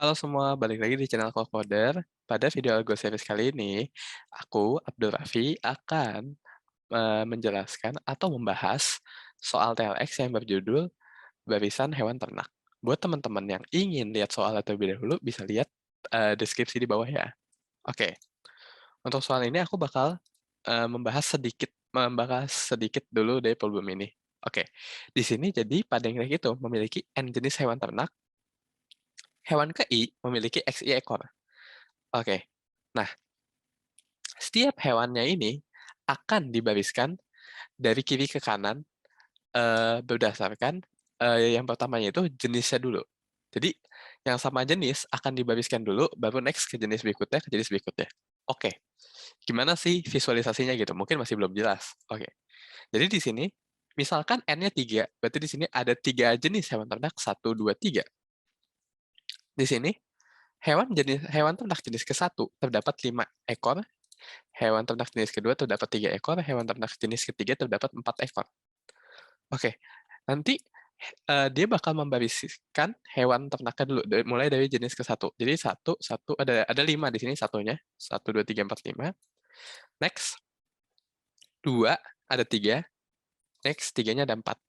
Halo semua, balik lagi di channel Cocoder. Pada video Algo Series kali ini, aku, Abdul Raffi, akan menjelaskan atau membahas soal TLX yang berjudul Barisan Hewan Ternak. Buat teman-teman yang ingin lihat soalnya terlebih dahulu, bisa lihat deskripsi di bawah ya. Oke, untuk soal ini aku bakal membahas sedikit dulu dari problem ini. Oke, di sini jadi pada yang itu memiliki N jenis hewan ternak, hewan kei memiliki XI ekor. Oke. Nah, setiap hewannya ini akan dibariskan dari kiri ke kanan berdasarkan yang pertamanya itu jenisnya dulu. Jadi yang sama jenis akan dibariskan dulu, baru next ke jenis berikutnya, ke jenis berikutnya. Oke, gimana sih visualisasinya gitu? Mungkin masih belum jelas. Oke, jadi di sini misalkan N-nya 3, berarti di sini ada 3 jenis hewan ternak, 1, 2, 3. Di sini hewan ternak jenis ke-1 terdapat 5 ekor, hewan ternak jenis kedua terdapat 3 ekor, hewan ternak jenis ketiga terdapat 4 ekor. Oke, nanti dia bakal membariskan hewan ternaknya dulu, mulai dari jenis ke-1. Jadi satu, satu, ada 5 di sini satunya. 1, 2, 3, 4, 5. Next, 2, ada 3. Next, 3-nya ada 4.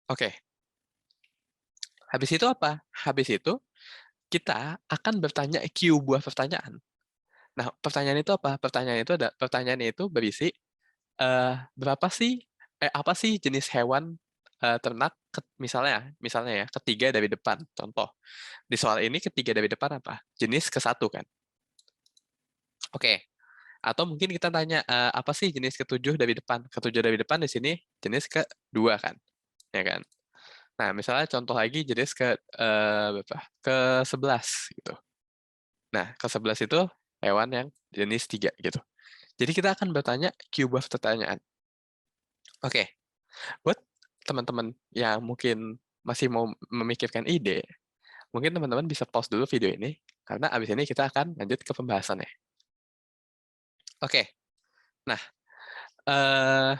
Oke, habis itu apa? Habis itu, kita akan bertanya Q buah pertanyaan. Nah, pertanyaan itu apa? Pertanyaan itu berisi berapa sih apa sih jenis hewan ternak misalnya ya ketiga dari depan. Contoh di soal ini ketiga dari depan apa? Jenis ke-1 kan. Oke. Atau mungkin kita tanya apa sih jenis ketujuh dari depan? Ketujuh dari depan di sini jenis kedua kan, ya kan? Nah, misalnya contoh lagi jenis berapa? Ke-11 gitu. Nah, ke-11 itu hewan yang jenis 3 gitu. Jadi kita akan bertanya Q buah pertanyaan. Oke, buat teman-teman yang mungkin masih mau memikirkan ide, mungkin teman-teman bisa pause dulu video ini, karena abis ini kita akan lanjut ke pembahasannya. Oke, nah, eh,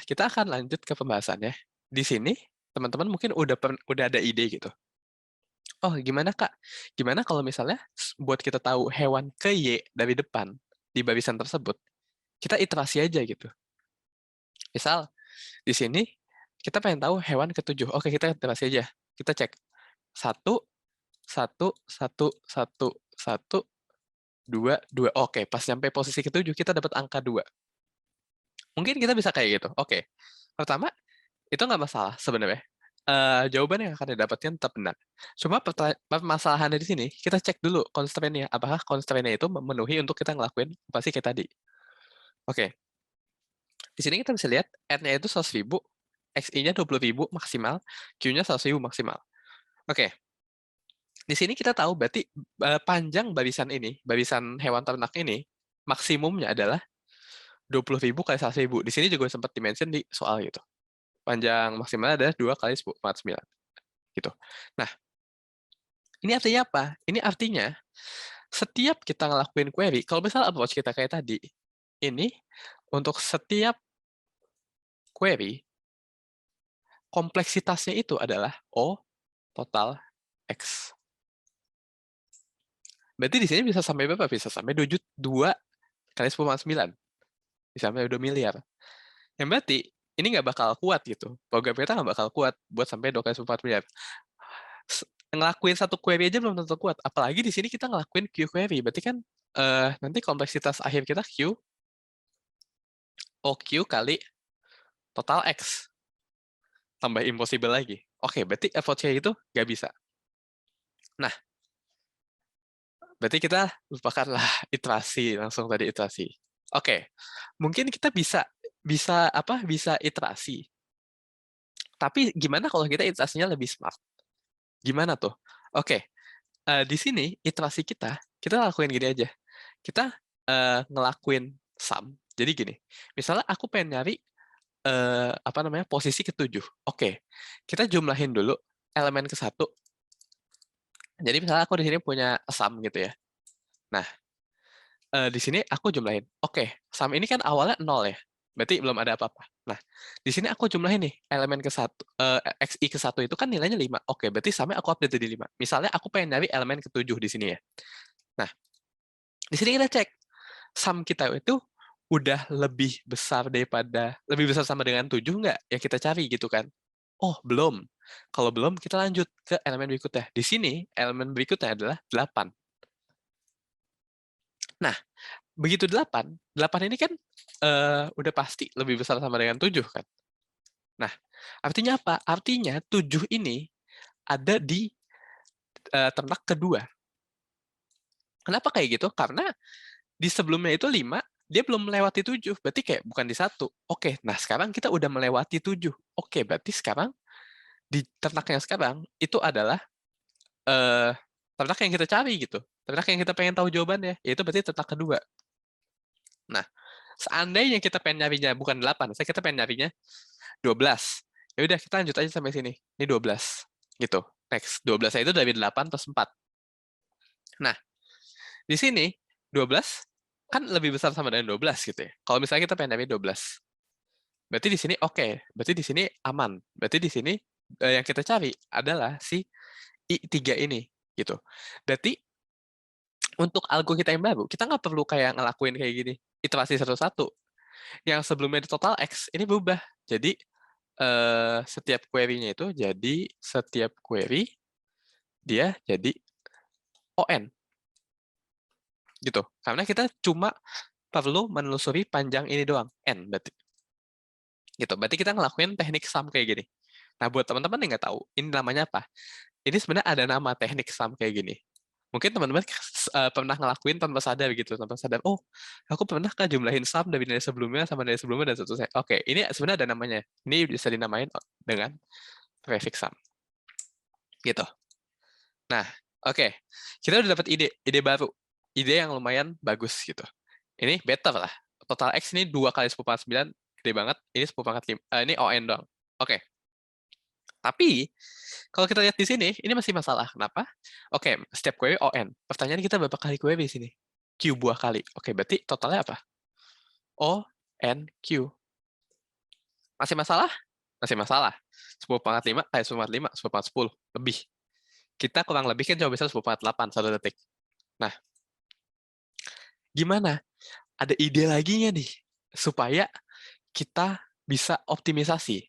kita akan lanjut ke pembahasannya. Di sini, teman-teman mungkin udah ada ide gitu. Oh, gimana Kak? Gimana kalau misalnya buat kita tahu hewan ke Y dari depan di barisan tersebut, kita iterasi aja gitu. Misal, di sini kita pengen tahu hewan ketujuh. Oke, kita iterasi aja. Kita cek. Satu, satu, satu, satu, satu, dua, dua. Oke, pas sampai posisi ketujuh, kita dapat angka dua. Mungkin kita bisa kayak gitu. Oke. Pertama, itu nggak masalah sebenarnya. Jawaban yang akan didapatkan tetap benar. Cuma permasalahannya di sini, kita cek dulu constraint-nya. Apakah constraint-nya itu memenuhi untuk kita ngelakuin apa sih kayak tadi. Oke. Di sini kita bisa lihat N-nya itu 100.000, XI-nya 20.000 maksimal, Q-nya 100.000 maksimal. Oke. Di sini kita tahu berarti panjang barisan hewan ternak ini, maksimumnya adalah 20.000 kali 100.000. Di sini juga sempat dimention di soal gitu. Panjang maksimalnya adalah 2 kali 10 × 9. Gitu. Nah, ini artinya apa? Ini artinya setiap kita ngelakuin query, kalau misal approach kita kayak tadi, ini untuk setiap query, kompleksitasnya itu adalah O total X. Berarti di sini bisa sampai berapa? Bisa sampai 2 kali 10 × 9. Bisa sampai 2 miliar. Yang berarti ini nggak bakal kuat gitu. Program kita nggak bakal kuat buat sampai 2 kali 10 × 4 miliar. Ngelakuin satu query aja belum tentu kuat. Apalagi di sini kita ngelakuin Q query. Berarti kan nanti kompleksitas akhir kita OQ kali total X. Tambah impossible lagi. Oke, berarti effort kayak gitu nggak bisa. Nah, berarti kita lupakanlah iterasi, langsung tadi iterasi. Oke, mungkin kita bisa iterasi. Tapi gimana kalau kita iterasinya lebih smart? Gimana tuh? Oke, di sini iterasi kita lakuin gini aja. Kita ngelakuin sum. Jadi gini, misalnya aku pengen nyari posisi ketujuh. Oke, kita jumlahin dulu elemen ke-1. Jadi misalnya aku di sini punya sum gitu ya. Nah, di sini aku jumlahin. Oke, sum ini kan awalnya 0 ya. berarti belum ada apa-apa. Nah, di sini aku jumlahin nih, elemen ke-1, XI ke-1 itu kan nilainya 5. Oke, berarti sama aku update jadi 5. Misalnya aku pengen nyari elemen ke-7 di sini ya. Nah, di sini kita cek, sum kita itu udah lebih besar sama dengan 7 nggak yang kita cari gitu kan. Oh, belum. Kalau belum, kita lanjut ke elemen berikutnya. Di sini, elemen berikutnya adalah 8. Nah, begitu 8, 8 ini kan udah pasti lebih besar sama dengan 7 kan. Nah, artinya apa? Artinya 7 ini ada di ternak kedua. Kenapa kayak gitu? Karena di sebelumnya itu 5, dia belum melewati 7, berarti kayak bukan di 1. Oke, nah sekarang kita udah melewati 7. Oke, berarti sekarang di ternak yang sekarang itu adalah ternak yang kita cari gitu. Ternak yang kita pengen tahu jawabannya, yaitu berarti ternak kedua. Nah, seandainya kita pengen nyarinya bukan 8, saya kita pengen nyarinya 12. Ya udah kita lanjut aja sampai sini. Ini 12. Gitu. Next, 12 itu dari 8 plus 4. Nah, di sini 12 kan lebih besar sama dengan 12 gitu ya. Kalau misalnya kita pengen nyari 12. Berarti di sini oke. Berarti di sini aman. Berarti di sini yang kita cari adalah si I3 ini gitu. Berarti untuk algo kita yang baru, kita nggak perlu kayak ngelakuin kayak gini, iterasi satu-satu. Yang sebelumnya di total X, ini berubah. Jadi, setiap query-nya itu jadi setiap query, dia jadi ON. Gitu. Karena kita cuma perlu menelusuri panjang ini doang, N berarti. Gitu. Berarti kita ngelakuin teknik sum kayak gini. Nah, buat teman-teman yang nggak tahu, ini namanya apa? Ini sebenarnya ada nama teknik sum kayak gini. Mungkin teman-teman pernah ngelakuin tanpa sadar gitu, tanpa sadar, oh, aku pernah kan jumlahin sum dari nilai sebelumnya sama nilai sebelumnya dan seterusnya. Oke, ini sebenarnya ada namanya. Ini bisa dinamain dengan prefix sum. Gitu. Nah, oke. Kita udah dapat ide baru. Ide yang lumayan bagus gitu. Ini better lah. Total X ini 2 kali 10 pangkat 9, gede banget. Ini 10 pangkat 5, ini ON doang. Oke. Tapi, kalau kita lihat di sini, ini masih masalah. Kenapa? Oke, setiap query ON. Pertanyaan kita berapa kali query di sini? Q buah kali. Oke, berarti totalnya apa? O, N, Q. Masih masalah? Masih masalah. 10 pangkat 5, 10 pangkat 5, 10 pangkat 10. Lebih. Kita kurang lebih kan coba bisa 10 pangkat 8, 1 detik. Nah, gimana? Ada ide lagi nggak nih? Supaya kita bisa optimisasi.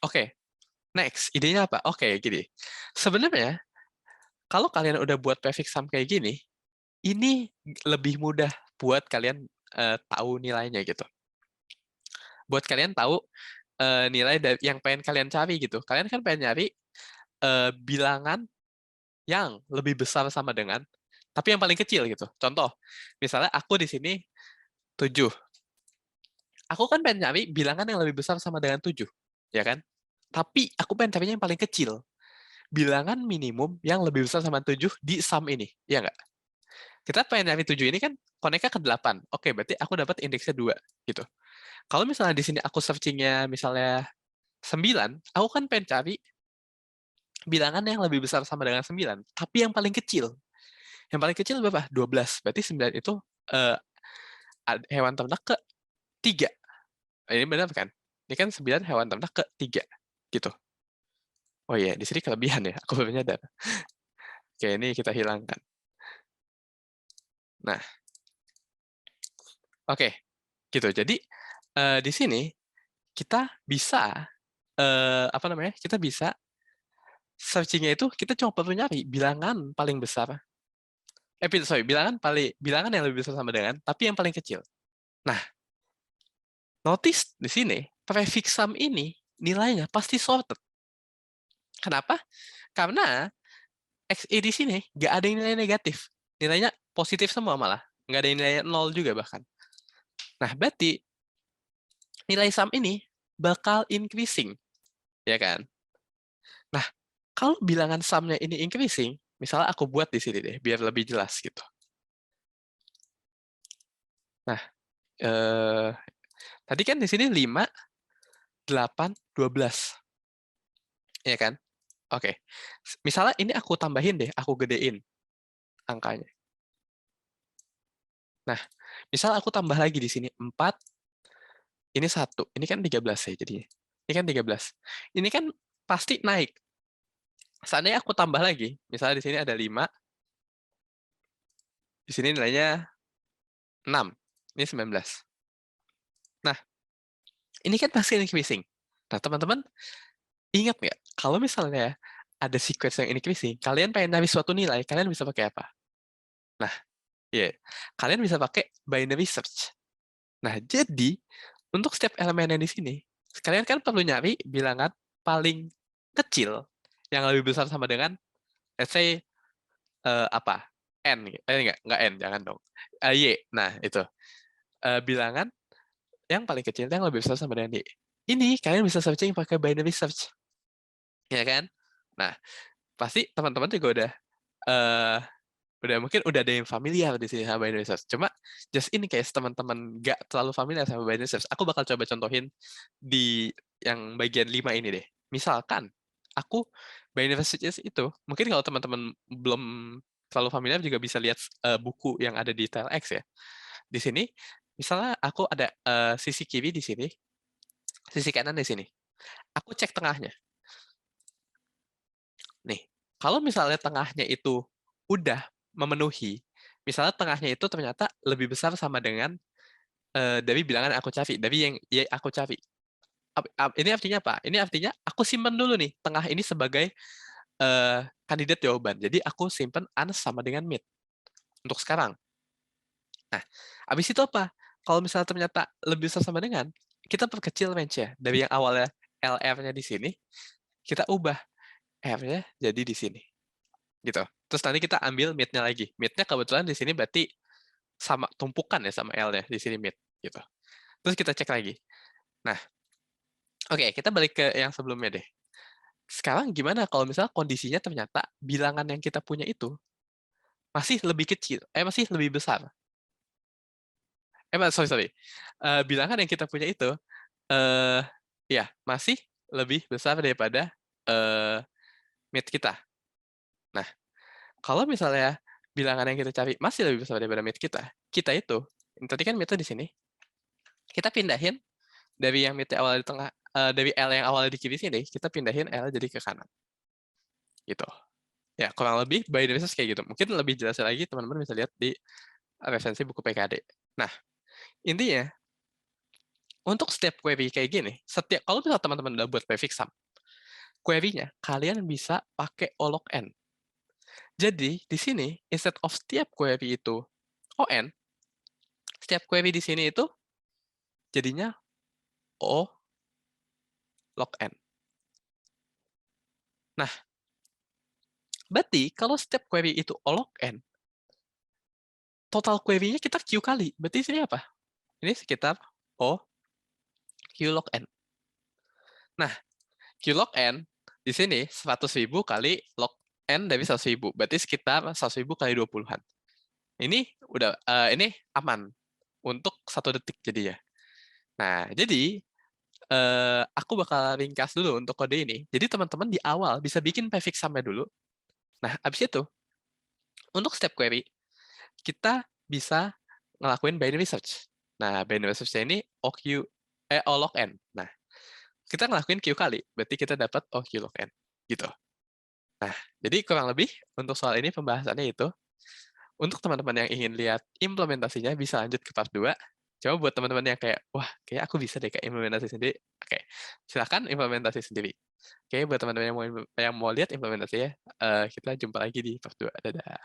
Oke, next. Idenya apa? Oke, gini. Sebenarnya, kalau kalian udah buat prefix sum kayak gini, ini lebih mudah buat kalian tahu nilainya gitu. Buat kalian tahu nilai yang pengen kalian cari gitu. Kalian kan pengen nyari bilangan yang lebih besar sama dengan, tapi yang paling kecil gitu. Contoh, misalnya aku di sini 7. Aku kan pengen nyari bilangan yang lebih besar sama dengan 7, ya kan? Tapi aku pengen carinya yang paling kecil. Bilangan minimum yang lebih besar sama 7 di sum ini, ya nggak? Kita pengen nyari 7 ini kan connect-nya ke 8. Oke, berarti aku dapat indeksnya 2, gitu. Kalau misalnya di sini aku searching-nya misalnya 9, aku kan pengen cari bilangan yang lebih besar sama dengan 9, tapi yang paling kecil. Yang paling kecil berapa? 12. Berarti 9 itu hewan ternak ke 3. Ini benar kan? Ini kan 9 hewan ternak ke 3. Gitu. Oh iya, di sini kelebihan ya. Aku baru nyadar. Oke, ini kita hilangkan. Nah, oke. Gitu. Jadi, di sini kita bisa, apa namanya, kita bisa searching-nya itu kita cuma perlu nyari bilangan paling besar. Bilangan yang lebih besar sama dengan, tapi yang paling kecil. Nah, notice di sini, prefix sum ini nilainya pasti sorted. Kenapa? Karena XE di sini nggak ada yang nilai negatif. Nilainya positif semua malah. Nggak ada yang nilai 0 juga bahkan. Nah, berarti nilai sum ini bakal increasing. Ya kan? Nah, kalau bilangan sumnya ini increasing, misalnya aku buat di sini deh, biar lebih jelas gitu. Nah, tadi kan di sini 5, 8, 12. Ya kan? Oke. Misalnya ini aku tambahin deh, aku gedein angkanya. Nah, misal aku tambah lagi di sini 4, ini 1, ini kan 13 ya jadinya. Ini kan 13. Ini kan pasti naik. Seandainya aku tambah lagi, misalnya di sini ada 5, di sini nilainya 6, ini 19. Nah, ini kan pasti increasing. Nah, teman-teman ingat nggak, kalau misalnya ada sequence yang increasing, kalian pengen nyari suatu nilai, kalian bisa pakai apa? Nah, ya, kalian bisa pakai binary search. Nah, jadi untuk setiap elemen yang di sini, kalian kan perlu nyari bilangan paling kecil yang lebih besar sama dengan, let's say, apa? N, nggak N, jangan dong. Y, nah itu. Bilangan yang paling kecil yang lebih besar sama dengan Y. Ini kalian bisa searching pakai binary search, ya kan? Nah, pasti teman-teman juga eh, mungkin udah ada yang familiar di sini sama binary search. Cuma just in case teman-teman nggak terlalu familiar sama binary search, aku bakal coba contohin di yang bagian 5 ini deh. Misalkan aku binary search itu, mungkin kalau teman-teman belum terlalu familiar juga bisa lihat buku yang ada di TLX ya. Di sini misalnya aku ada sisi kiri di sini, sisi kanan di sini. Aku cek tengahnya. Nih, kalau misalnya tengahnya itu udah memenuhi, misalnya tengahnya itu ternyata lebih besar sama dengan dari bilangan aku cari, dari yang Y aku cari. Ini artinya apa? Ini artinya aku simpan dulu nih tengah ini sebagai kandidat jawaban. Jadi aku simpan ans sama dengan mid untuk sekarang. Nah, habis itu apa? Kalau misalnya ternyata lebih besar sama dengan, kita perkecil range-nya. Dari yang awalnya LR-nya di sini, kita ubah R-nya jadi di sini. Gitu. Terus nanti kita ambil mid-nya lagi. Mid-nya kebetulan di sini berarti sama tumpukan ya sama L-nya di sini mid gitu. Terus kita cek lagi. Nah, oke, kita balik ke yang sebelumnya deh. Sekarang gimana kalau misalnya kondisinya ternyata bilangan yang kita punya itu masih lebih kecil, masih lebih besar. Sorry. Bilangan yang kita punya itu eh ya, masih lebih besar daripada eh mid kita. Nah, kalau misalnya bilangan yang kita cari masih lebih besar daripada mid kita itu, tadi kan mid di sini, kita pindahin dari yang mid awal di tengah, dari L yang awalnya di kiri sini, kita pindahin L jadi ke kanan. Gitu. Ya, kurang lebih by the kayak gitu. Mungkin lebih jelas lagi teman-teman bisa lihat di referensi buku PKD. Nah, intinya untuk setiap query kayak gini, setiap kalau misalnya teman-teman udah buat prefix sum, query-nya kalian bisa pakai O log n. Jadi, di sini instead of setiap query itu ON, setiap query di sini itu jadinya O log n. Nah, berarti kalau setiap query itu O log n, total query-nya kita Q kali. Berarti sini apa? Ini sekitar O Q log n. Nah, Q log n di sini 100.000 kali log n dari 100.000. Berarti sekitar 100.000 kali 20-an. Ini udah ini aman untuk 1 detik jadinya. Nah, jadi aku bakal ringkas dulu untuk kode ini. Jadi teman-teman di awal bisa bikin prefix sampai dulu. Nah, habis itu untuk step query kita bisa ngelakuin binary search. Nah, binary search ini O log n. Nah, kita ngelakuin Q kali, berarti kita dapat O Q log n. Gitu. Nah, jadi kurang lebih untuk soal ini pembahasannya itu. Untuk teman-teman yang ingin lihat implementasinya bisa lanjut ke part 2. Coba buat teman-teman yang kayak, wah, kayak aku bisa deh kayak implementasi sendiri. Oke, silakan implementasi sendiri. Oke, buat teman-teman yang mau lihat implementasinya, kita jumpa lagi di part 2. Dadah.